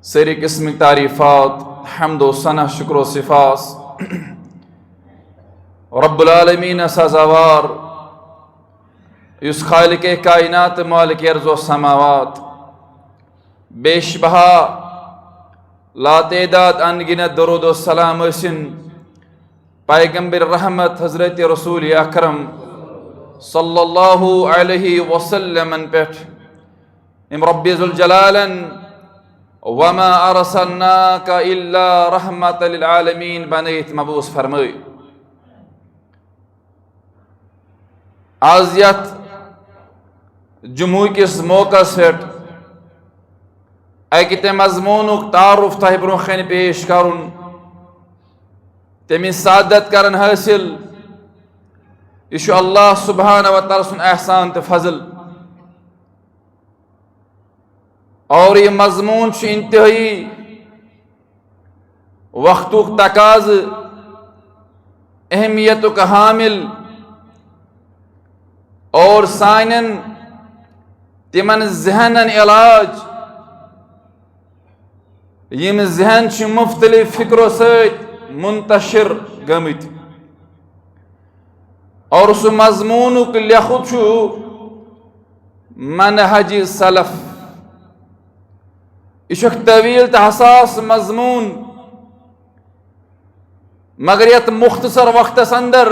सारी किस्म तारीफ़ात हम्द व सना शुक्र व सिफ़ास रब्बुल आलमीन सज़ावार युस खालिक कायनात मालिक अर्ज़ व समावात बेशबहा लातेदाद अनगिनत दरूद व सलाम असिन पैगंबर रहमत हज़रत रसूल अकरम सल्लल्लाहु अलैहि वसल्लम पेठ इम रब्बी ज़ुल जलालन वमा अरसलनाका इल्ला रहमतल लिल आलमीन बनैत मबूस फरमाई। आज यत जुमू किस मौका पेठ अकित मजमूनुक तारुफ तह ब्रोखन पेश करुन तमिस सादत करन हासिल यह अल्लाह सुब्हानहु व तआला सुन एहसान तो फजल और ये मजमून इंतहाई वक्तुक तकाज अहमियतुक हामिल और सानन तिमन जहनन इलाज यम जहन मुख्तलिफ फिक्रों सत मुंतशिर गमित और उस मजमूनुक लेखुत मनहज सलफ यह तवील तो हसास मजमून मगर यत मुख्तसर वक्तस अंदर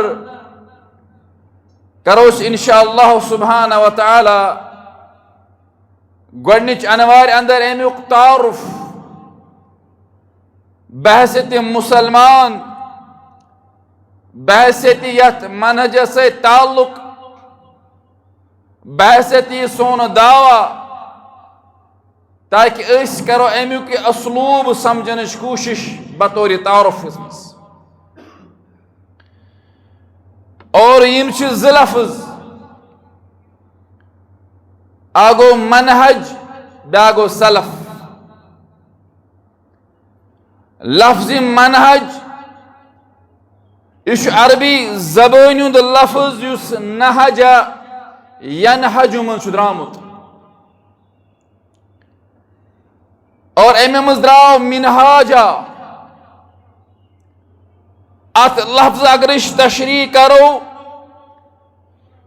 करोस इंशाअल्लाह सुब्हानहु व तआला गोडनिच अनवार अंदर अमुक तारुफ बहसत मुसलमान बहसत यत मनहज से ताल्लुक बहसत सोन दावा ताकि अस करो अमुक असलूब समझन कोशिश बतौर तारुफ और यम ज़ लफ्ज़ आगो मनहज बागो सलफ लफ्ज़ मनहज यह अरबी ज़बान हुंद लफ्ज़ युस नहजा यनहजु मन द्रामुत और अमे मज द्राव मिनहाजा अत लफ्ज़ अगर तशरी करो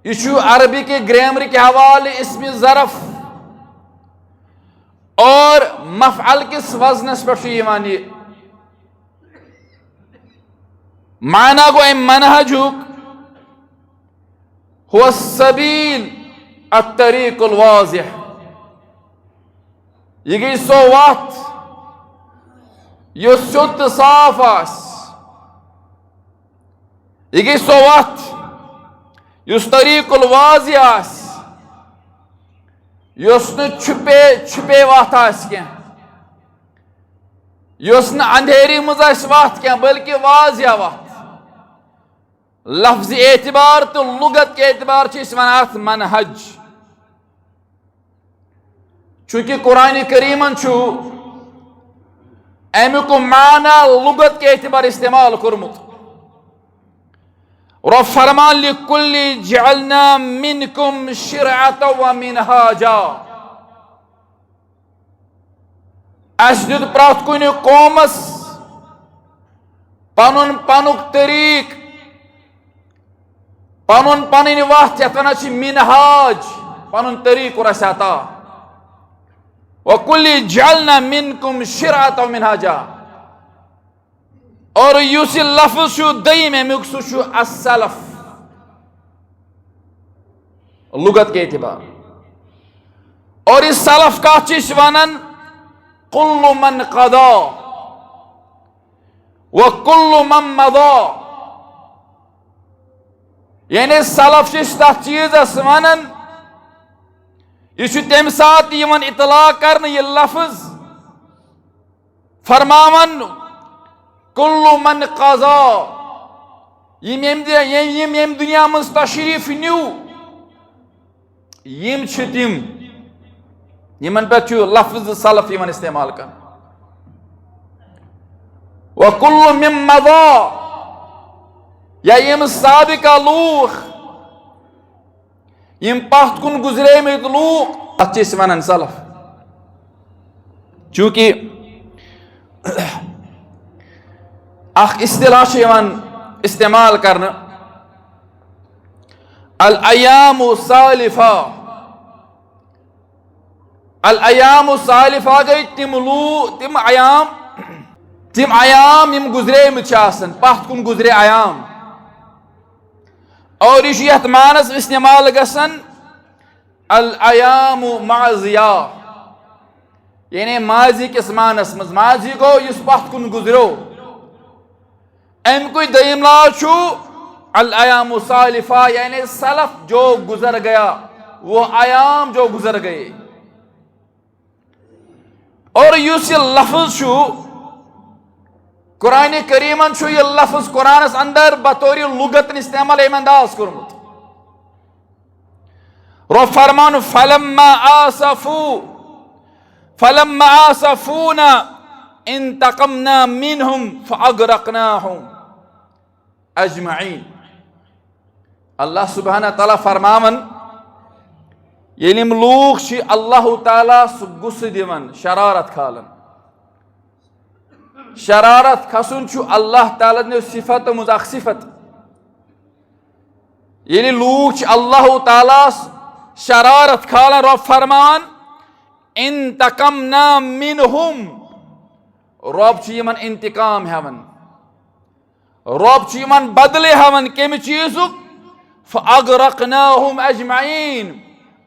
यह अरबी के ग्रामर के हवाले इसमें ज़रफ और मफ़अल किस वज़नस पे माना गो मनहजुक हुवा सबील अत्तरीकुल वाज़िह यह गई सो वत यह सुत साफ आस यह गई सो वत युस तरीकुल वाज़िह आस युस न छुपे छुपे वत आस क्या युस न अंधेरी मज आस वत क्या बल्कि वाज़िह वत लफ्ज़ एतबार तो लुगत के एतबार वन मनहज चूंकि कुरान करीमन अमुक माना लुगत के एतबार इस्तेमाल कर्मुत और फरमान लिकुल्लि जअलना मिनकुम शिरअत व मिनहाजा अस दित प्रत कुन कौमस पनुन पनुक तरीक पनुन पन वत यथ वन मिनहाज पनुन तरीक और अता वकुल्लि जअलना मिनकुम शिरअत व मिनहाजा और युस लफ्ज़ दयीम अमुक सह असलफ लुगत के एतबार और इस सलफ का वनन कुल्लु मन क़दा व कुल्लु मन मदा यानी सलफ तथ चीज़ वनन यह तम सात इतला कर यह लफ्ज़ फरमावन कुल्लु मन क़ज़ा यम दुनिया मज तशरीफ न्यू यम तिम यमन पे लफ्ज़ सलफ इस्तेमाल कर व कुल्लु मिन मज़ा या यम साबिका लूख यम पथ कुन गुजरे लूख अत वन सलफ चूंकि अख इस्तिलाह इस्तेमाल करने अल अयामु सालिफा। अल अयामु सालिफा गई तिम अयाम यम गुजरे पथ कुन गुजरे अयाम। और यह मानस इस्तेमाल गसन अल अयामु माजिया, यानी माजी किस मानस मज माजी गो इस पथ कुन गुजरो। अमुक दयम लाज अल अयामु सालिफा, यानी सलफ जो गुजर गया, वो अयाम जो गुजर गए। और युस लफ्ज कुरान करीमन यह लफ्ज कुरान अंदर बतौर लुगत इस्तेमाल अंदाज कर्मुत। रो फरमान फलम्मा आसफूना इंतकमना मिनहुम फअगरकनाहुम अजमईन। अल्लाह सुब्हाना तआला फरमावन यलिम लूख छी अल्लाह ताला गुस्से दिवन शरारत खालन। शरारत खसन छु अल्लाह ताला ने सिफत मुजाक सिफत। यलि लूख छी अल्लाह ताला शरारत खालन रब फरमान इंतकमना मिनहुम, रब छी यमन इंतकाम हेवन, रब छी यमन बदले हेवन केम चीजुक फअगरकनाहुम अजमईन।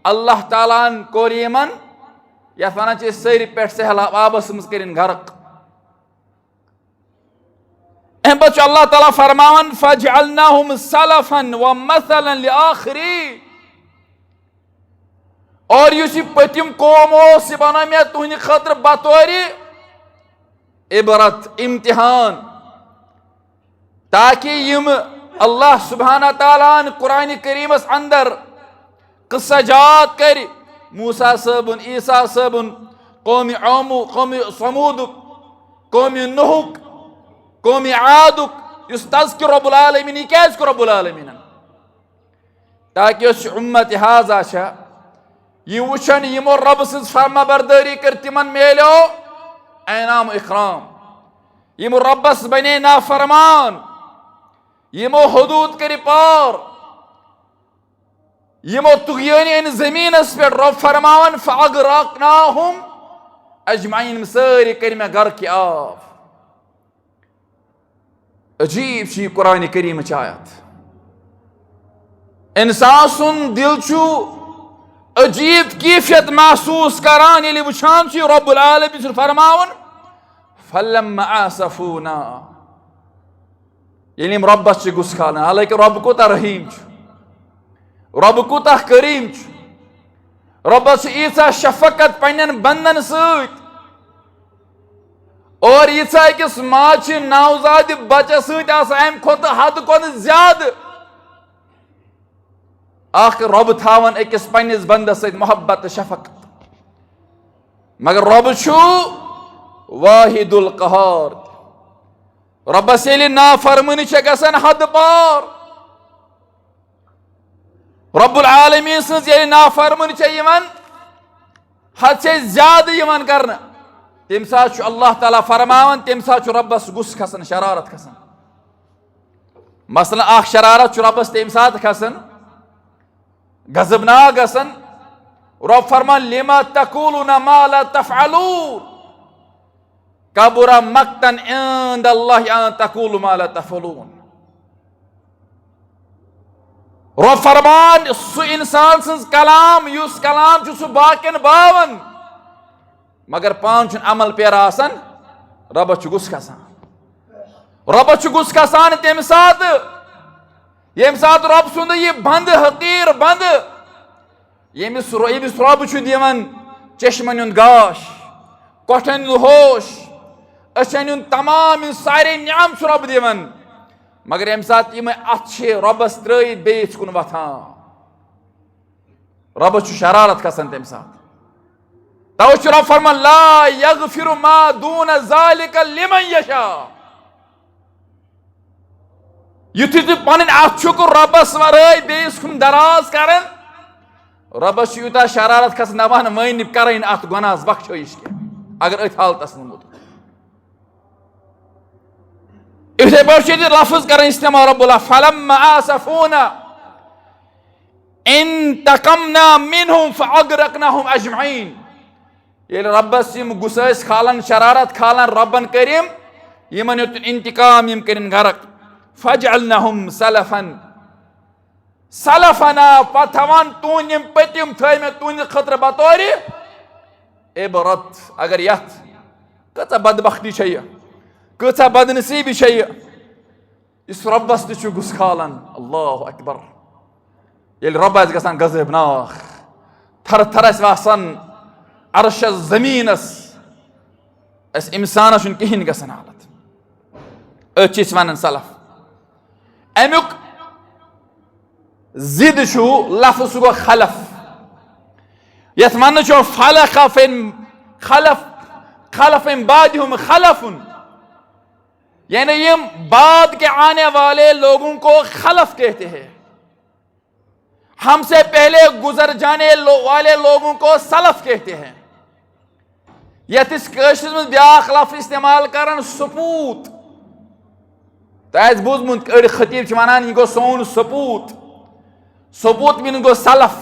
अल्लाह ताला कोर यमन यथ वन सर पे सहलाब आबस मज कर गर्क। अम पे अल्लाह ताला फरमान फजअलनाहुम सलफन व मसलन लिआखिरीन। और युस पतिम कौम बना मे तुहंद खतर बतौर इबरत इम्तिहान, ताकि यम अल्लाह सुब्हाना तआला कुरान करीमस अंदर क़िस्साजात कर मूसा सबन, ईसा सबन, कौम समूद, कौम नूह, कौम आद तज़किर रब्बुल आलमीन क्या रब्बुल आलमीन, ताकि उम्मत हाजा यह वुचन यमो रब सज फरमा बरदारी कर तिमन मेलो ऐनाम इकराम। यमो रब्बस बने नाफरमान, यमो हदूद कर पार, यमो तुगयानी इन जमीनस पे रब फरमान फअगरकनाहुम अजमईन, सारी कर मे घर की आब। अजीब ची कुरान करीम आयत। इंसान सुन दिल चु अजीब कैफियत महसूस करान यदि वुचान रब्बुल आलमीन फरमावन फलम्मा आसफूना, यदि रब्बस गुस खालन। हालांकि रब कोता रहीम, रब कोता करीम, रब्बस ईसा शफकत पन्न बंदन सत, और ईसा अकिस माज नवजाद बच्चे सत अम खोत हद खोत ज्यादा आख रब थावन अकिस पन्निस बंदस सत मोहब्बत शफकत। मगर रब छु वाहिदुल कहर, रब्बस यलि नाफरमानी छ गसन हद पार, रब्बुल आलमीन सज यलि नाफरमानी छ यमन हद से ज्यादा यमन करना, तम सात अल्लाह ताला फरमावन तम सात रब्बस गुस खसन, शरारत खसन। मसलन अख शरारत रब्बस तम सात खसन गजबनाक गसन। रब फरमान लिमा तकूलूना मा ला तफअलून कबुरा मक्तन इंदल्लाहि अन तकूलू मा ला तफअलून। रब फरमान सु इंसान सज कलाम युस कलाम छु सु बाकिन बावन, मगर पान छु अमल पेर आसन, रब छु गुस खसान। रब छु गुस खसान तम सात यम सात रब सुंद यह बंद हकीर बंद यमिस रब छु दिवन चश्मन हुंद गाश, कोठन हुंद होश, अचन हुंद तमाम इन सारे नियाम छु रब दिवन, मगर यम सात यम अच्छे रबस त्रयित बेस कुन वथान, रब छु शरारत खसन तम सात। तवै छु रब फरमान ला यगफिरु मा दून ज़ालिका लिमन यशा। युथि तु पन अछुक रबस वराय बेस कुन दराज करन, रबस यूता शरारत खस नवान मान कर अत गुनास बख्शइश के अगर अथ हालतस नमुत। इथे पे लफ्ज कर इस्तेमाल रब्बुल फलम्मा आसफूना इंतकमना मिनहुम फअगरकनाहुम अजमईन। ये रब्बस यम गुस्स खालन शरारत खालन रब्बन करीम यमन युत इंतकाम यम करिन गरक। फजअलनाहुम सलफन सलफना पथवन तून यम पतिम थे में तून खतर बतौर इबरत। अगर यथ कचा बदबख्ती छय कचा बदनसीबी छय इस रब्बस तु गुस खालन। अल्लाहु अकबर। ये रब गसान गजब नाख थर थर वासान अर्श जमीनस इंसानस कहीं गसान हालत अच वन सलफ अमुक जिद लफ्ज गो खलफ यथ वन फलखफिन खलफ खलफिन बादहुम खलफुन यानी ये बाद के आने वाले लोगों को खलफ कहते हैं। हमसे पहले गुजर जाने वाले लोगों को सलफ कहते हैं। यथिस कशिर में ब्याख लफ्ज इस्तेमाल करन सपूत तो बोजमुत अड़ खतीब वनान यह गो सोन सपूत सपूत मीन गो सलफ।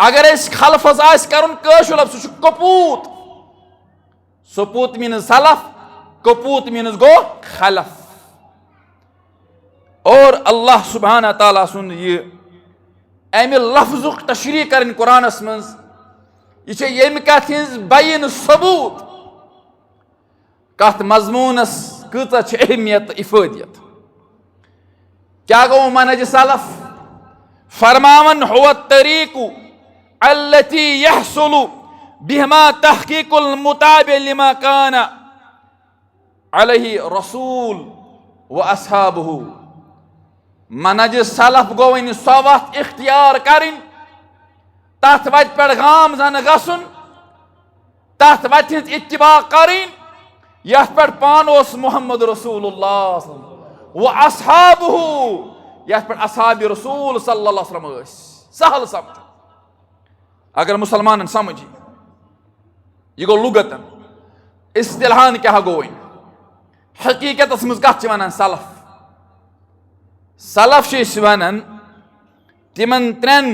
अगर खलफज करन कशिर लफ्ज सह कपूत सपूत मीन सलफ कपूत मीन गो खलफ। और अल्लाह सुब्हाना ताला सुन ये अमि लफ्जुक तशरीह कर कुरानस मज यह यम कथ बयन सबूत कथ मजमूनस कच अहमियत इफादियत। क्या गो मनहज सलफ फरमावन हुव तरीकु अल्लती यहसुलु बिहिमा तहकीकुल मुताबिअ लिमा काना अलैहि रसूल व अस्हाबुहु। मनहज सलफ गो वन सो वत इख्तियार करिन तथ वत पे गाम जन गसन तथ वत इत्तिबा करिन यथ पे पान ओस मुहम्मद रसूलुल्लाह व अस्हाबुहु यथ पे अस्हाब रसूल सल्लल्लाहु अलैहि वसल्लम। सहल समझ अगर मुसलमान समझी यह गो लुगतन इस्तिलाहन क्या गो वन हकीकत मज कत वन सलफ सलफ वन तिमन त्रेन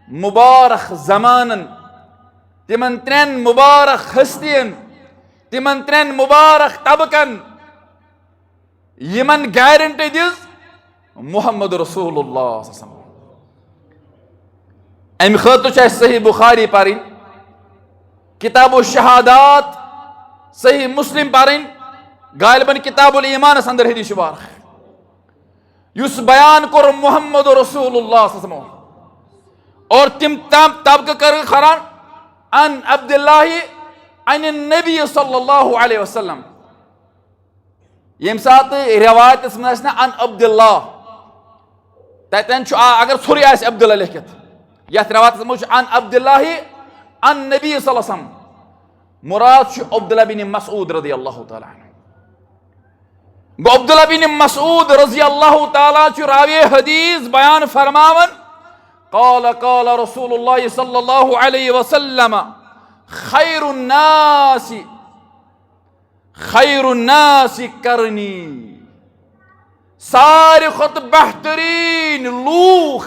मुबारक जमानन तिमन त्रेन मुबारक हस्तियन तिमन त्रेन मुबारक तबकन यमन गारंटी दिस मुहम्मद रसूलुल्लाह। अम खतर सही बुखारी पढ़ किताबुल शहादात सही मुस्लिम पढ़ गालिबन किताबुल ईमान अंदर हदीस बारख युस बयान कोर मुहम्मद रसूलुल्लाह और तिम तबक कर खरान अन अब्दुल्लाह अन नबी सल्लल्लाहु अलैहि वसल्लम। यम सात रिवायत मज अन अब्दुल्लाह तन अगर थोड़ी अब्दुल्ला लिखित यथ रिवायत मज अन अब्दुल्लाह अन नबी सल्लल्लाहु अलैहि वसल्लम मुराद अब्दुल्लाह बिन मसऊद रज़ियल्लाहु ताला अन्हु। गो अब्दुल्लाह बिन मसऊद रज़ियल्लाहु ताला रावी हदीस बयान फरमावन क़ाल क़ाल रसूलुल्लाह सल्लल्लाहु अलैहि वसल्लम खैरुन्नासी करनी। सारे खुद बेहतरीन लूख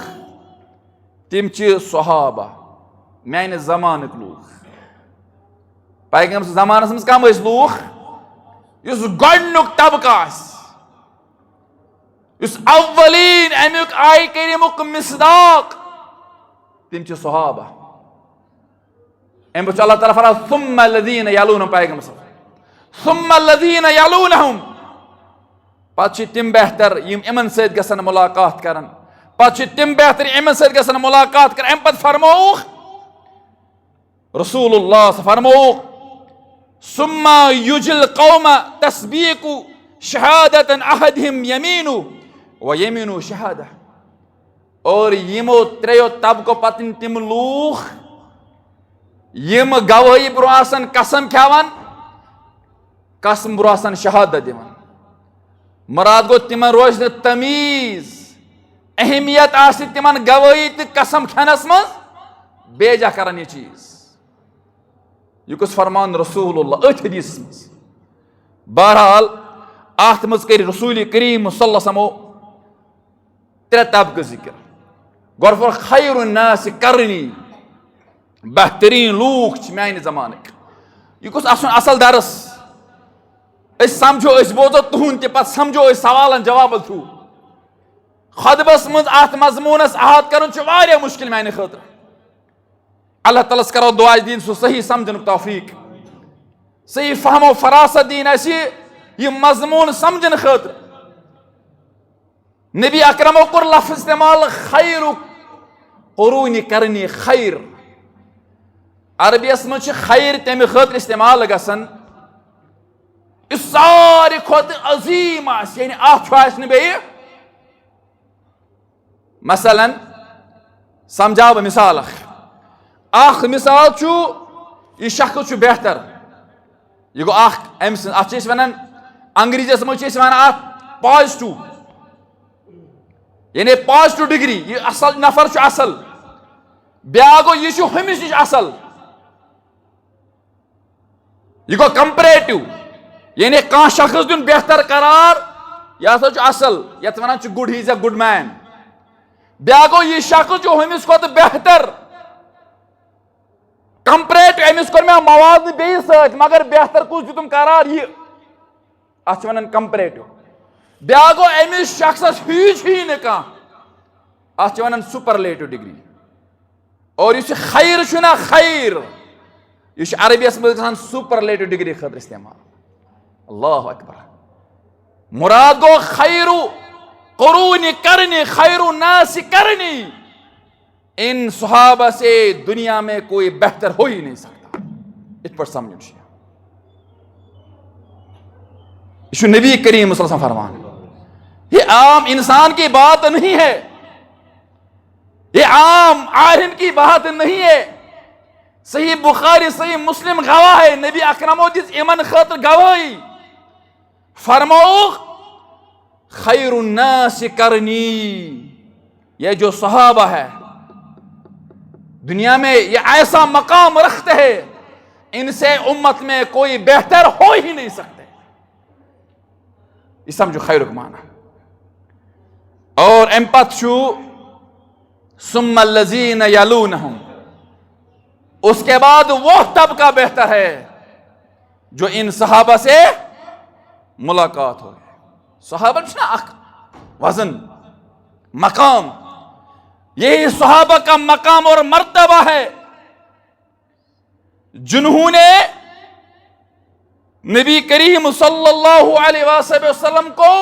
तिम सहाबा मैंने जमान लूख पैगम्बर जमानस मज कम लूख युस गोडनुक तबका युस अव्वलीन अमुक आय करीमुक मिसदाक तिम सहाबा। अम अल्लाह ताला फरमाता सुम्मा लज़ीना यलूनहुम पैगम्बर सुम्मा लज़ीना यलूनहुम पत तिम बेहतर यम इमन सत गसन मुलाकात करन पत तिम बेहतर इमन सत गसन मुलाकात कर। अम पत फरमौख रसूलुल्लाह फरमौख सुम्मा युजिल कौम तस्बीकु शहादतन अहदिहिम यमीनु व यमीनु शहादा। और यमो त्रेयो तबको पतन तिम लूख यम गवाही ब्रोह कसम खान कसम ब्रोह शहादत दिवान। मुराद गो तिमन रोज तमीज अहमियत तिमन गवाही तो कसम खानस मज बेजा कर यह चीज यह कुछ फरमान रसूलुल्लाह अथ हदीस मज। बहरहाल अत मज कर रसूल करीम सल्लल्लाहु त्रे तबक़ जिक्र गोर खैरुन्नास करनी बेहतरीन लूक मान जमानक यह गोस असल दरस समझो बोजो तुहद पे समझो सवालन जवाब थ्रू खुतबस मज अत मजमूनस अहात कर मुश्किल मान खतर अल्लाह तआला करो दुआ दीन सो सही समझन तौफीक सही फहमो फरासत दीन यह मजमून समझन खतर नबी अकरमो कर लफ्ज़ इस्तेमाल खैरु कुरूनी करनी खैर अरबियस मज खैर तमे खतर इस्तेमाल गसन सारे खुद अजीम यानी अत मसलन समझाव मिसाल अख मिसाल यह शख्स बेहतर यह गो अत वन अंग्रेजीस मज वन पॉजिटिव यानी पॉजिटिव डिग्री यह असल नफर असल ब्या गो यह हमिस नश असल यह गो कंपरेटिव यानी कह शख्स दिन बेहतर करार यह हसा असल यथ वन good he is a good man ब्या गो यह शख्स जो हमिस खुद बेहतर कंपरेटिव अमिस कोर मे मवाद बे सत मगर बेहतर कुछ दितुम करार यह अत वन कंपरेटिव ब्या गो अमिस शख्स हिज ही न कह अत वन सुपरलेटिव डिग्री और इस खैर छुना खैर यह अरबियस मज सुपरलेटिव डिग्री खतर इस्तेमाल अल्लाह अकबर मुराद गो खैरु कुरूनी करनी खैरु नास करनी इन सहाबा से दुनिया में कोई बेहतर हो ही नहीं सकता इस पर समझ नबी करीम सल्लल्लाहु अलैहि वसल्लम फरमान ये आम इंसान की बात नहीं है ये आम आलिम की बात नहीं है सही बुखारी सही मुस्लिम गवाह है नबी अकरम दिस इमन खतर गवाही फरमाओ खैरुन्नास करनी ये जो सहाबा है दुनिया में ये ऐसा मकाम रखते हैं इनसे उम्मत में कोई बेहतर हो ही नहीं सकते ये समझो खैर को माना और एम्पथु सुम्मल्लज़ीन यलूनहुम उसके बाद वो तबका बेहतर है जो इन सहाबा से मुलाकात हो गई सहाबा वजन मकाम यही सहाबा का मकाम और मर्तबा है जिन्होंने नबी करीम सल्लल्लाहु अलैहि वसल्लम को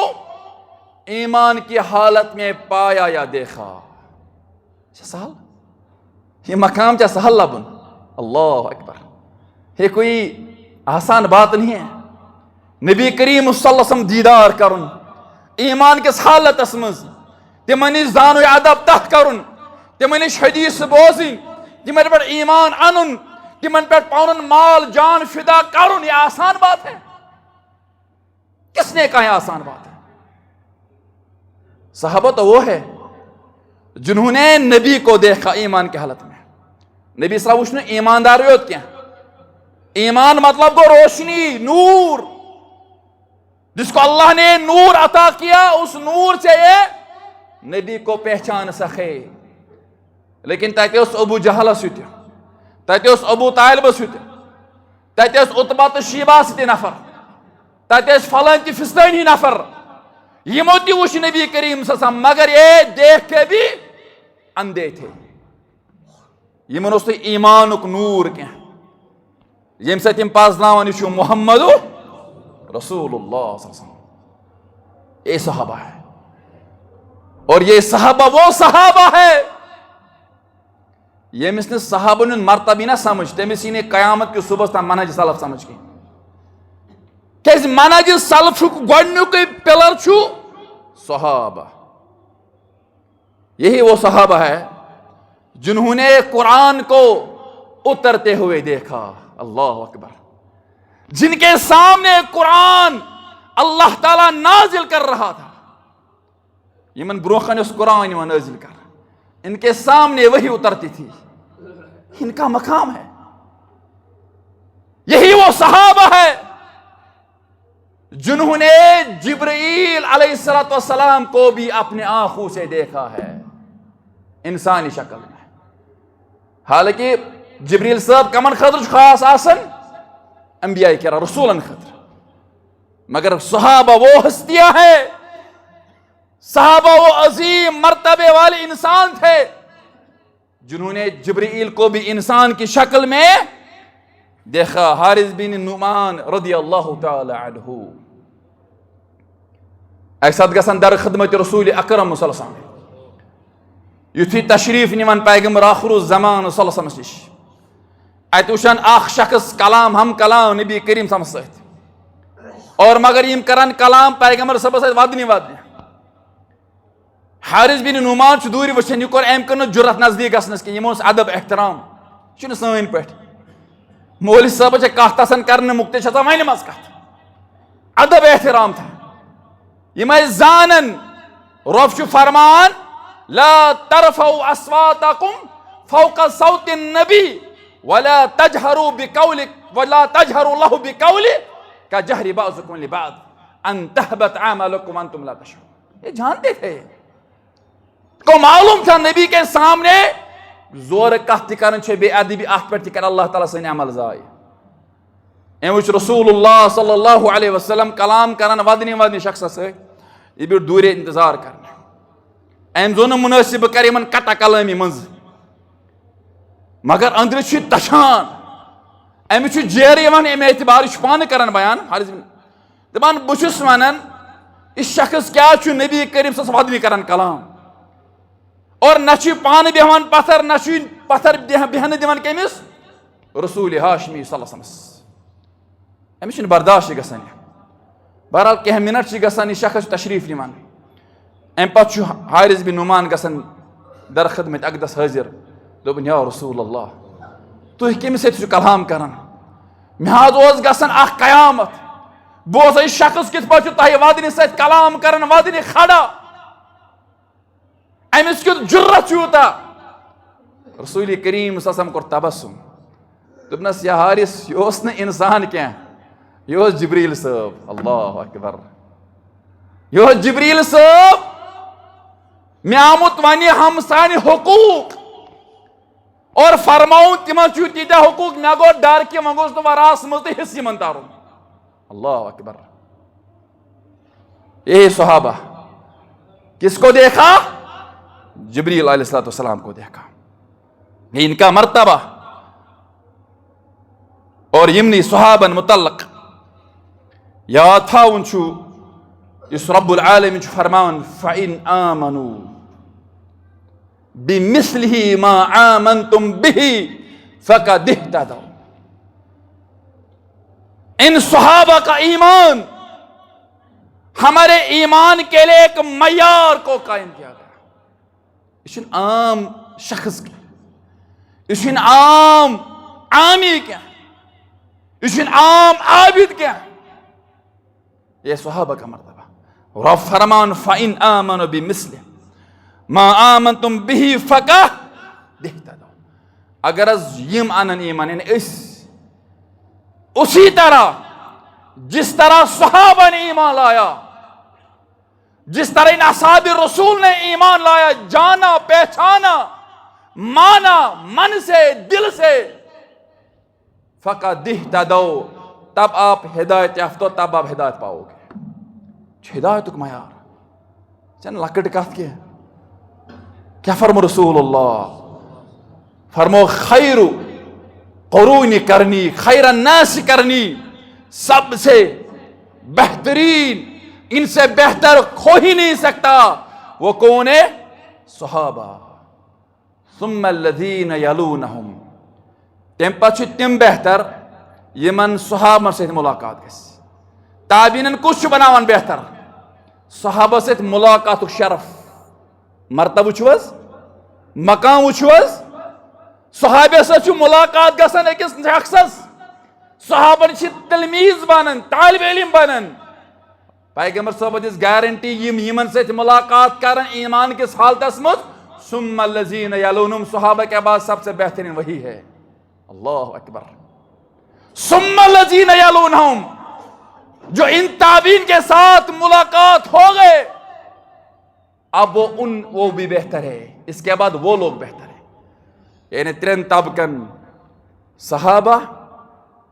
ईमान की हालत में पाया या देखा सहल ये मकाम क्या सहल लबन अल्लाह अकबर ये कोई आसान बात नहीं है नबी करीम सल्लल्लाहु अलैहि वसल्लम दीदार करुन ईमान किस हालतस मज तिमन जान अदब तह करुन तिमन हदीस बोजिन तिमन पे ईमान अनुन तिमन पे पौन माल जान फिदा करुन ये आसान बात है किसने कहा यह आसान बात है सहाबा तो वो है जिन्होंने नबी को देखा ईमान की हालत में नबी सल्लल्लाहु अलैहि वसल्लम ईमानदार क्या ईमान मतलब को रोशनी नूर जिसको अल्लाह ने नूर अता किया उस नूर से ये नबी को पहचान सके लेकिन तत अबू जहल तत अबू तालिब तत उतबा तो शीबा सत नफर तत फलान ति फिस्तानी नफर यमो ति वुच नबी करीम सल्लल्लाहु मगर ये देख के भी अंधे थे यमन उस ईमानुक नूर क्या यम सत पाजनावन यह मुहम्मद रसूलुल्लाह सल्लल्लाहु अलैहि वसल्लम ये सहाबा है और ये सहाबा वो सहाबा है यमिस ने सहाबन मर्तबी ना समझ तमिस ने कयामत के सुबह तक मनहज सलफ समझ के क्या मनहज सलफ गोडनुक पिलर सहाबा यही वो सहाबा है जिन्होंने कुरान को उतरते हुए देखा अल्लाह अकबर जिनके सामने कुरान अल्लाह ताला नाजिल कर रहा था यमन ब्रोखन कुरान नाजिल कर इनके सामने वही उतरती थी इनका मकाम है यही वो सहाबा है जिन्होंने जिब्रील अलैहिस्सलाम को भी अपने आंखों से देखा है इंसानी शक्ल में। हालांकि जिब्रील साहब कमन खतर खास आसन अंबिया किराम रसूलन खतर, मगर सहाबा वो हस्तियां हैं, सहाबा वो अजीम मर्तबे वाले इंसान थे जिन्होंने जिब्रील को भी इंसान की शक्ल में देखा। हारिस बिन नुमान रदियल्लाहु ताला अन्हु अक्सद गसन दर खिदमत रसूल अकरम सल्लल्लाहु अलैहि वसल्लम युथी तशरीफ निवन पैगंबर आखिर ज़मान सल्लल्लाहु अलैहि वसल्लम निश अत वुचान अख शख्स कलाम हम कलाम नबी करीम सल्लल्लाहु और मगर यम करान कलाम पैगंबर सब वदनी वदनी। हारिस बिन नुमान दूर वुचन यह अम कर जुरत नजदीक गसनस कि यमो अदब एहतराम सन पे मौलवी साहब कत कर मुक्त वन मज कत अदब एहतराम था यम जानन रब फरमान ला तरफउ अस्वातकुम फौक सौत नबी वला तजहरू बिकौलि वला तजहरू लहु बिकौलि का जहरी बाज़ुकुम लिबाद अन तहबत अमालुकुम अंतुम ला तशऊरून। ये जानते थे, को मालूम था नबी के सामने जोर कत कर बेअदबी अत पे कर अल्लाह ताला सन अमल जाय। अम वो रसूलुल्लाह सल्लल्लाहु अलैहि वसल्लम कलाम करान वदनी वदनी शख्स सह यह दूर इंतजार कर अम जो मुनासिब कर इन कटा कलामी मज, मगर अंदर तशान अम जेर अमे एतबार पान कर बयान दपान बहुत वन इस शख्स क्या नबी करीम सस वदनी कर कलाम और न पान बेहान पत्थर न पत्थर बेहन दिवान कमिस रसूल हाशमी सल्लल्लाहु अलैहि वसल्लम। अमिस बर्दाश्त गसान बहरहाल कह मिनट गसान यह शख्स तशरीफ निवान अम पे हारिस बिन नुमान गसान दर खिदमत अकदस हाजिर दोपन या रसूल अल्लाह तुह कमिस सत कलाम कर मे गसान कयामत बोस यह शख्स कित पे तह वदनी सत कलाम कर वदनी खड़ा अमिस क्युत जुर्रत यूता रसूल करीम सल्लल्लाहु कोर तबस्सुम दोपनस या हारिस यह न इंसान क्या यह जिब्रील साहब। अल्लाह अकबर यह जिब्रील साहब मे आमुत वन हम सान हुकूक और फरमाऊं तिम तीत हुकूक मे गो डर कि वो गोस वरास मज तो हिस्स यमन तारुन। अल्लाह अकबर ये सहाबा किसको देखा? जिब्रील अलैहिस्सलाम को देखा। ये इनका मर्तबा और यमनी सहाबन मुतल्लक याद था उनछु इस रब्बुल आलमीन फरमान फ़इन आमनु बिमिस्लिही मा आमनतुम बिही फ़क़द इह्तदौ। इन सहाबा का ईमान हमारे ईमान के लिए एक मयार को कायम किया गया। इस आम शख्स क्या, इस आम आमी क्या, इस आम आबिद क्या, यह सहाबा का मर्तबा। रब फरमान फ़इन आमनु बिमिस्लिही मा आमनतुम बिही फ़क़द इह्तदौ। अगर यम अनन ईमान उसी तरह जिस तरह सहाबा ने ईमान लाया, जिस तरह इन असहाबे रसूल ने ईमान लाया, जाना पहचाना माना मन से दिल से, फ़क़द इह्तदौ तब आप हिदायत याफ्ता, तब आप हिदायत पाओगे। हिदायत मयार चन लकट कथ क्या फरमो रसूलुल्लाह फरमो खैरु क़ुरूनी करनी खैरन नास करनी, सबसे बेहतरीन इनसे बेहतर हो ही नहीं सकता वो कौन है? सहाबा। सुम्मल्लज़ीन यलूनहुम तम पे तम बेहतर यमन सहाबा से मुलाकात गस। ताबीनन कुछ बनावन बेहतर सहाबा से मुलाकात शरफ मर्तब वुचवस मकाम वुचवस सहाबे से मुलाकात गसन अकिस शख्सस सहाबन तलमीज बनन तालिब इल्म बनन। पैगंबर साहब दिस गारंटी यमन से मुलाकात कर ईमान किस हालत मज सुम्मल्लज़ीन यलूनहुम सहाबा के बाद सबसे बेहतरीन वही है। अल्लाह अकबर। सुम्मल्लज़ीन यलूनहुम जो इन ताबीन के साथ मुलाकात हो गए, अब वो भी बेहतर है, इसके बाद वो लोग बेहतर है। यानी 3 तबकन, सहाबा,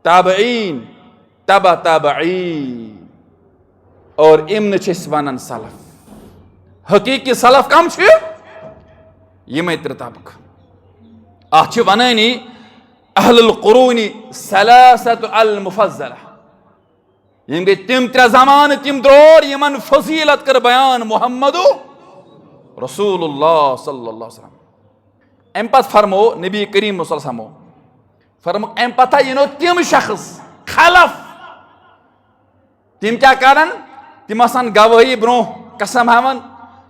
ताबईन, तबा ताबईन और इमन वन सलफ। हकीकी सलफ कम यमे 3 तबक। अ वनानी अहलुल कुरूनी सलासत अल मुफज्जला, यम गई तिम 3 ज़मान तिम द्रोर यमन फजीलत कर बयान मुहम्मदु रसूलुल्लाह सल्लल्लाहु अलैहि वसल्लम। अम पत फरमो नबी करीम सल्लल्लाहु फरमो अम पता यनो तिम शख्स खलफ, तिम क्या करन, तिम आसान गवाही ब्रो कसम हवन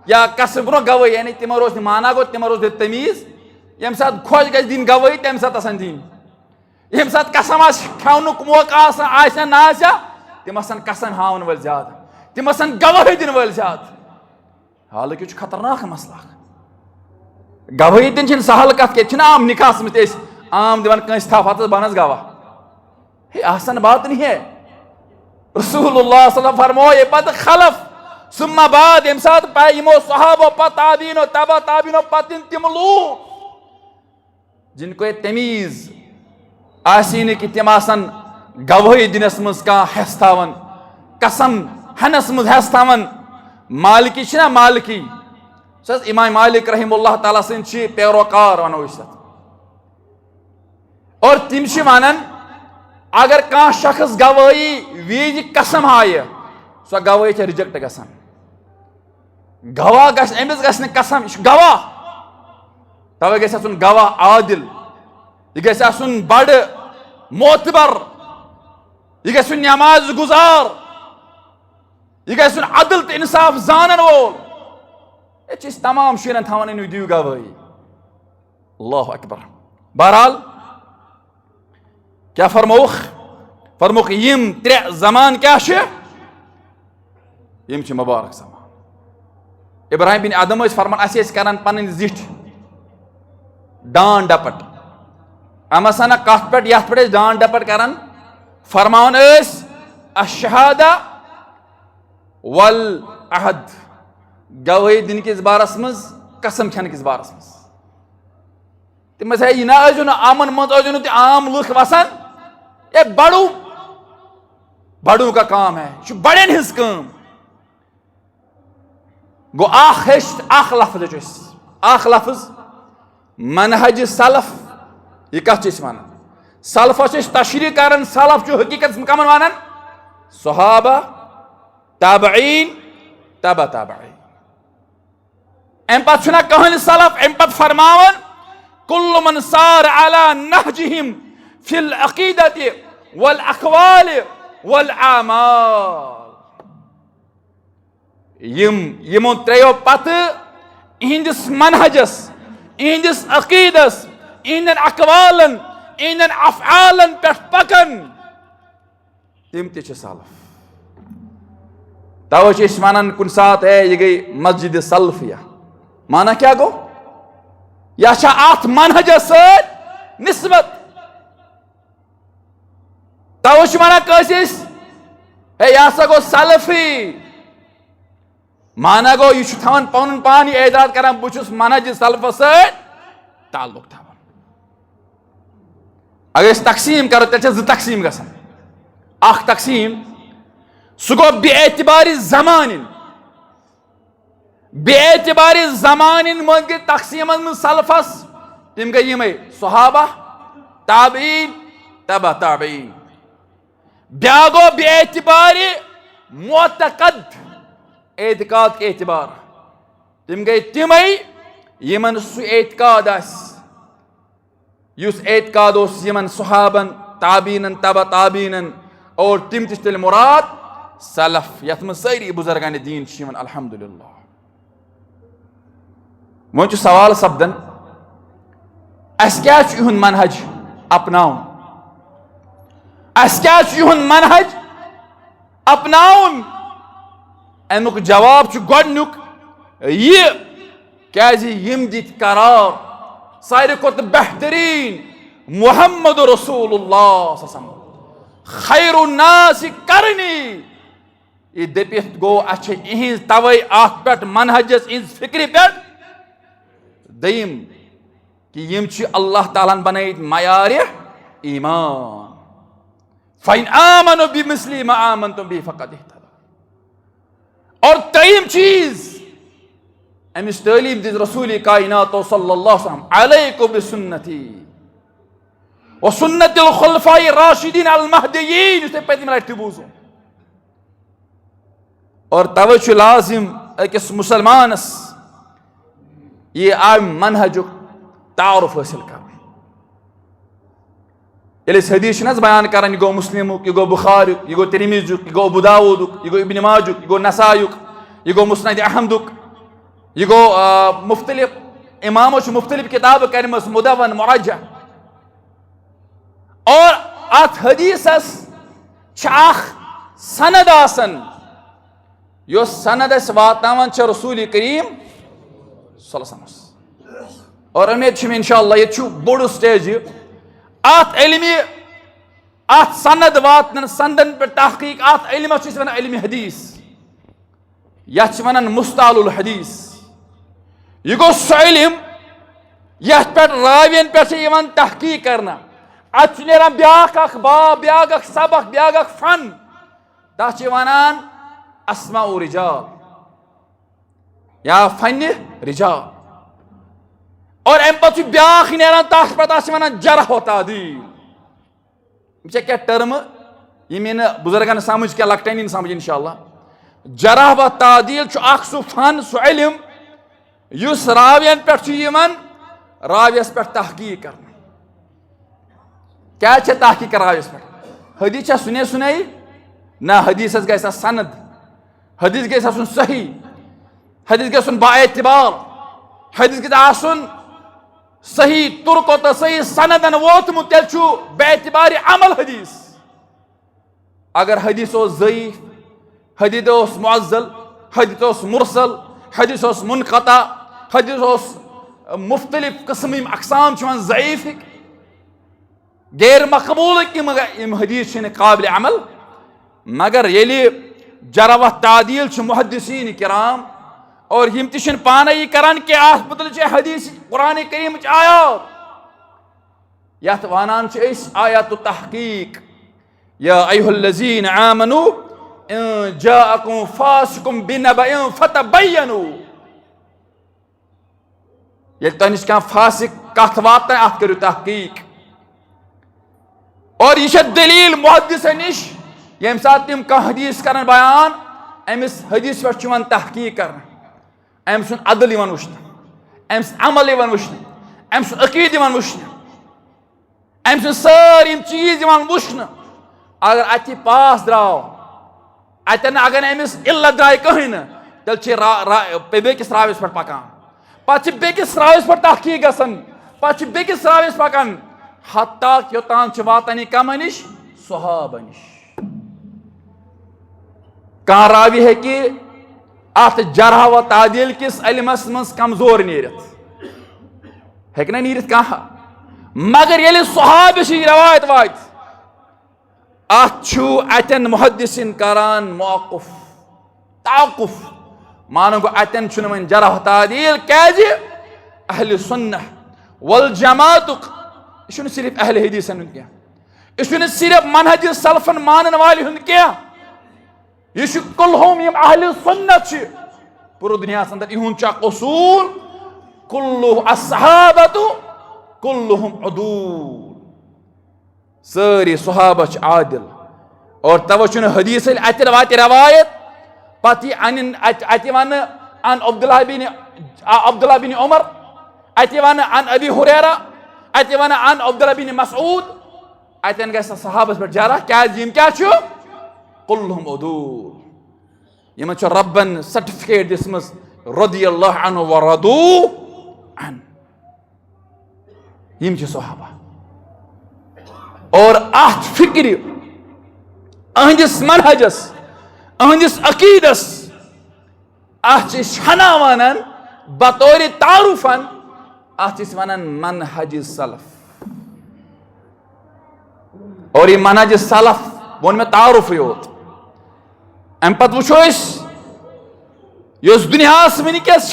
या कसम ब्रो गवाही, यानी तिम रोज माना गो, तिम रोज तमीज, यम साथ खोज गज दिन गवाही तम साथ आसान दिन, यम साथ कसम खानुक मौका आसा ना आसा, तिम आसान कसम हावन वल ज्यादा, तिम आसान गवाही दिन वल ज्यादा। हालांकि खतरनाक मसला, गवाही दिन सहल कत के आम निकास में आम दिवान कंस था फतस बनस गवाह, ये आसान बात नहीं है। रसूलुल्लाह सल्लल्लाहु फरमो ये पत खलफ सुम्मा बाद यम साथ पाइमो सहाबो पत ताबीनो तबा ताबीनो पतिन तिम लोग जिनको ये तमीज आसीन कि तिम आसन गवाही दिनस मज का हेस्तावन, कसम हनस मज हेस्तावन। मालिकी ना मालिकी इमाम मालिक रहिमहुल्लाह ताला सिंद पैरोकार वनो और तिम वनान अगर कह शख्स गवाही वीज कसम हाय सो गवाही रिजेक्ट गसान। गवाह अमिस गस कसम यह गवाह, तवे गन गवाह आदिल, यह गन बड़ मोतबर, यह गन नमाज गुजार, यह गन अदल तो इंसाफ जानन वोल। ये तमाम शुरन थवान दिव गवाही। अल्लाह अकबर। बहरहाल क्या फरमोख, फरमोख यम 3 ज़मान क्या यम मुबारक ज़मान। इब्राहिम बिन आदम फरमान अस करान पन जिठ डांड डपट, अम सना कथ पे ये पे डांड डपट करान, फरमान अशहादा वल अहद, गवाही दिन किस बारस मज, कसम खान किस बारस मज। तम यह ना आमन मज आम लुख वसान, ये बड़ू का काम है, बड़न हिज काम गो अख लफ्ज मनहज सलफ। यह कत वन सलफस तशरीह कर, सलफ हकीकत कमन वन सहाबा ताबईन तबा ताबईन। अम पे कहन सलफ अम पे फरमान कुल्लु मन सार अला नहजिहिम फिल अकीदति वल अक़वाल वल आमाल। यमो 3 पत इहंदिस मनहजस, इहंदिस अकीदस, इहंदन अक़वालन, इहंदन अफ़आलन पे पकन, तिम ते सलफ। तवे वन कुन सात यह गई मस्जिद सल्फिया, माना क्या गो, यह अत मनहजस निस्बत। तवे वन कसिस यह गो सलफी, माना गो यह थवान पन पान एजाद कर बहुत मनहज सलफ ताल्लुक थवान। अगर तकसीम करो तेल 2 तकसीम गसान। अख तकसीम सह गो बेएतिबारी ज़मानिन, बेएतिबारी ज़मानिन मज गई तकसीम में सलफस, तिम गई यमे सहाबा ताबईन तबा ताबईन। ब्या गो बेएतिबारी मोतकद, एतिकाद के एतबार, तिम गई तिमई यमन सु एतिकाद युस एतिकाद यमन सहाबन ताबीनन तबा ताबीनन और तिम तिल मुराद सलफ, यथ में सारी बुजुर्गान दीन शिवन अल्हम्दुलिल्लाह। वो सवाल सपदन अस क्या इहुंद मनहज अपनाउन, अस क्या इहुंद मनहज अपनाउन। अमुक जवाब गोडनुक यह क्या यम दित करार सारे खुद बेहतरीन मुहम्मद रसूलुल्लाह खैरुन्नास करनी यह दपित गो अच्छे इहिंज तवे अत पे मनहजस इज फिक्र पे दयिम कि यम अल्लाह ताला बनाई मयार ईमान फ़इन आमनु बिमिस्लि मा आमनतुम बिहि फ़क़द इहतदौ। और तय्यम चीज अमिस तालीम दिस रसूल कायनात सल्लल्लाहु अलैकुम बिसुन्नती व सुन्नतिल खुलफाए राशिदीन अल महदियीन युस पतम लटि बूजु। और तवे छु लाजिम अकिस मुसलमानस ये आम मनहजुक तारुफ हासिल कर। हदीस बयान कर यह गो मुस्लिमुक, यह गो बुखारुक, यह गो तिरमिजुक, यह गो अबू दाऊदुक, यह गो इब्न माजुक, यह गो नसायुक, यह गो मुस्नद अहमदुक, यह गो मुख्तलिफ इमामो मुख्तलिफ किताब करमस मुदवन मुरज्जा। और अत हदीसस सनद आसन यो सनद वातावन रसूल करीम सल्लल्लाहु अलैहि वसल्लम। और उम्मीद इंशाअल्लाह ये बोड़ स्टेज अत इल्मी अत सनद वातन सनदन पे तहकीक अत इल्मस वन इल्म हदीस यह वन मुस्तलाहुल हदीस। यह गो सह इल्म ये पे रावियन पे तहकीक करना अत ब्या बाब ब्या सबक ब्या फन तथ वनान अस्मा रिजाल या फन रिजाल। और अम पे ब्या तथ पे वन जरह व तादील। क्या टर्म ये बुजुर्गन समझ क्या लकटन समझ इंशाअल्लाह। जरह व तादील सह फन सह इल्म युस रावियन पे रावियस पे तहकीक करना। क्या तहकीक रावियस पे? हदीस सुने सुने ना, हदीस गैस सनद, हदीस गैस सही, हदीस गैस बाएतिबार, हदीस गैस सही तुर्क तो सही सनदन वोतमुत तेल बेतिबार अमल हदीस। अगर हदीस ज़ईफ, हदीस मुअज़्ज़ल, हदीस मुरसल, हदीस मुनक़ता, हदीस मुख्तलिफ किस्म अक़साम ज़ईफ गैर मकबूल यम हदीस काबिल अमल। मगर ये जरह तादील मुहद्दिसीन किराम और यम तन पाने करान कि अत मुतल हदीस कुरान करीम आयात यथ वनान आयात तहकीक या अय्युहल्लज़ीन आमनू इन जाअकुम फासिकुम बिनबइन फतबय्यनु। ये तनिश का फासिक कथ वात अत करू तहकीक। और यह दलील मुहद्दिस निश यम सात तम कह हदीस कर बयान अमिस हदीस पे तहकीक कर अम सुन अदल वुन अम अमल वुन अम सुन अकीद वुन अम सुन सारी चीज वुन। अगर अत पास द्राव अतन अगर अमिस इल्लत द्राय कहीं तेल बेकिस राविस पे पकान पे बेकिस राविस पे तहकीक गसन पे बेकिस राविस पकान हत्ता योतान वातान कम निश सहाबा निश। कह रावी है कि अत जरह व तादील किस इल्मस मज कमजोर हेक नीरित कह। मगर ये सहाबी रवायत वात अतन मुहद्दिसिन करान मौक़ुफ ताक़ुफ मानो गो अतन वन जरह तादील क्या अहल सुन्नह वल जमातुक यह सिर्फ अहल हदीसन क्या, यह सिर्फ मनहज सलफन मान वाले क्या, यह कुल्हुम यम अहल सुन्नत पूरे दुनिया अंदर इहुंद उसूल कुल्लु अस्सहाबतु कुल्लुहुम उदूल। सारी सहाबा आदिल। और तवे हदीस अत वात रवायत पति अत वन अन अब्दुल्लाह बिन उमर, अत वन अन अबी हुरैरा, अत वन अन अब्दुल्लाह बिन मसऊद। अतन गस सहाबस पे जरह क्या क्या कुल्लुहुम उदूल। यमन रब्बन सर्टिफिकेट दिसमस रदियल्लाहु अन्हु व रदू अन। यम सहाबा और अत फिक्र अहंदिस मनहजस अहंदिस अकीदस अत हना वनान बतौर तारुफन अत वनान मनहज सलफ। और ये मनहज सलफ वो में तारुफ योत। अम पत वुचो यस दुनियास वनकस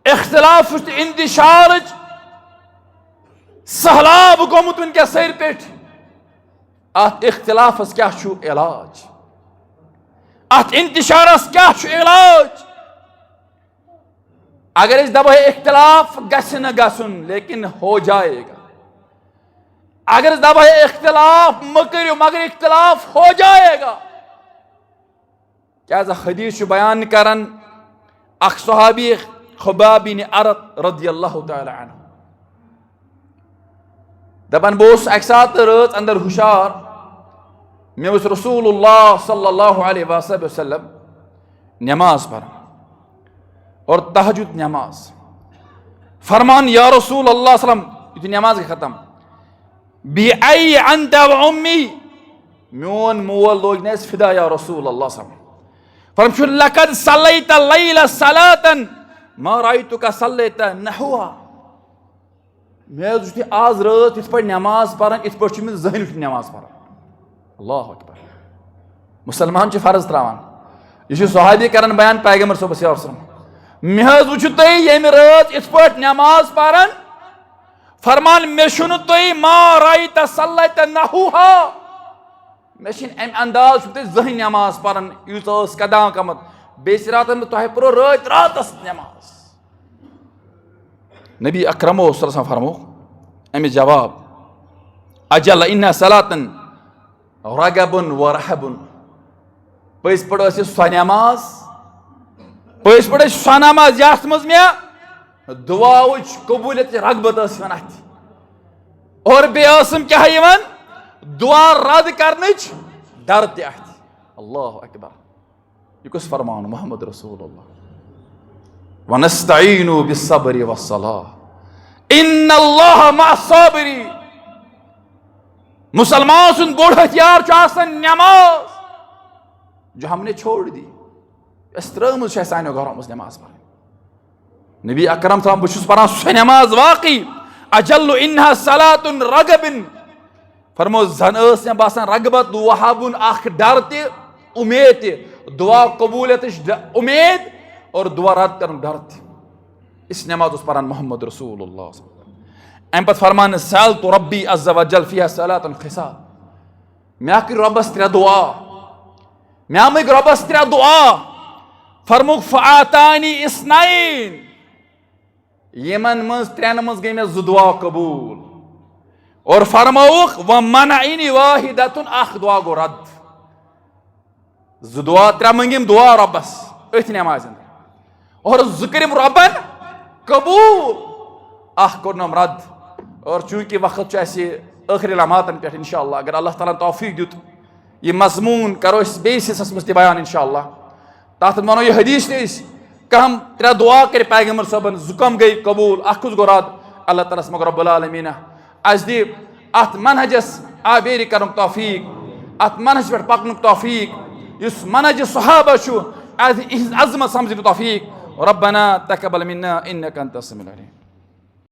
इख्तिलाफ इंतशार सहलाब गोमुत वनकस सर पे अत इख्तिलाफस क्या इलाज अत इंतशारस क्या इलाज अगर इस दबा इख्तिलाफ गस न गसुन लेकिन हो जाएगा अगर इस दबा इख्तिलाफ मकरो मगर इख्तिलाफ हो जाएगा क्या हदीस बयान करन अख सहाबी खुबाब बिन अरत रदियल्लाहु तआला अन्हु दपन बोस अक सात रच अंदर हुशार मे रसूलुल्लाह सल्लल्लाहु अलैहि वसल्लम नमाज पढ़ और तहज्जुद नमाज फरमान या रसूल अल्लाह सल्लम यु नमाज खत्म बि आई अंत व उम्मी मोन मोल लोग ने फिदा या रसूल अल्लाह सल्लम फरमान लक़द सल्लैत लैला सलातन मा रायतुका सल्लैत नहुआ मे आज रात इस पर नमाज पढ़न इत पर मे जहन नमाज पढ़न अल्लाहु अकबर मुसलमान फर्ज त्रावान यह सहाबी करन बयान पैगंबर सल्लल्लाहु अलैहि वसल्लम मे वुचु तुम यम रात इत पर नमाज पढ़न फरमान मे शुनु तुम मा रायत सल्लैत नहुआ मे अम अंदाज जहन नमाज पढ़न यूत कदा कमत बेस रात तुह पो रात रातस नमाज नबी अकरमो फरमो अमि जवाब अजल इन्ना सलातन रगबुन व रहबुन पज पड़ सो नमाज पज पड़ सो नमाज यथ मज मे दुआच कबूलियत रगबत वन अथ और बेसम क्या दुआ रद करने डर तथ अल्लाह अकबर यह कस फरमान मोहम्मद रसूलुल्लाह वनस्तईनु बिस्सब्रि वस्सलाह इन्नल्लाह मअस्साबिरी मुसलमान सुन बोड़ हथियार नमाज जो हमने छोड़ दी त्रम सानो घरों मज नमाज पढ़ नबी अकरम साहब बहुत पढ़ान सह नमाज वाकई अजल्लु इन्हा सलातुन रगबिन फरमो जन मे बासान रगबत वहाबुन अख डर त उम्मीद त दुआ कबूलियत उम्मीद और दुआ रद कर डर त इस नमाज पढ़ान मोहम्मद रसूलुल्लाह अम पे फरमान सल तो रब्बी अज़्ज़ व जल फिहा सलातुन खिसाल मे कर रबस त्रे दुआ मे मग रबस त्रे दुआ फरमुक फ़आतानी इस्नैन यमन मज त्रेन मज गई मे दुआ कबूल और फरमाउक व मनईनी वाहिदतुन अख दुआ गो रद दुआ त्रे मंगिम दुआ रबस अथ नमाज और ज़िक्रिम रबन कबूल अख कोरनम रद और चूंकि वक्त आखिरी लम्हातन पे इंशाअल्लाह अगर अल्लाह ताला तौफीक दुत यह मजमून करो बेस हिस्सस मज बयान इंशाअल्लाह तथ वनो यह हदीस कहम त्रे दुआ कर पैगंबर सबन जुकम गई कबूल अखुस गो रद अल्लाह ताला मगर रब्बुल आलमीन अस दी अत मनहजस आबेरी कर तौफीक अत मनहज पे पकन तौफीक इस मनहज सहाबा अज़मत समझ तौफीक रब्बना तक़ब्बल मिन्ना इन्नका अंतस समीउल अलीम।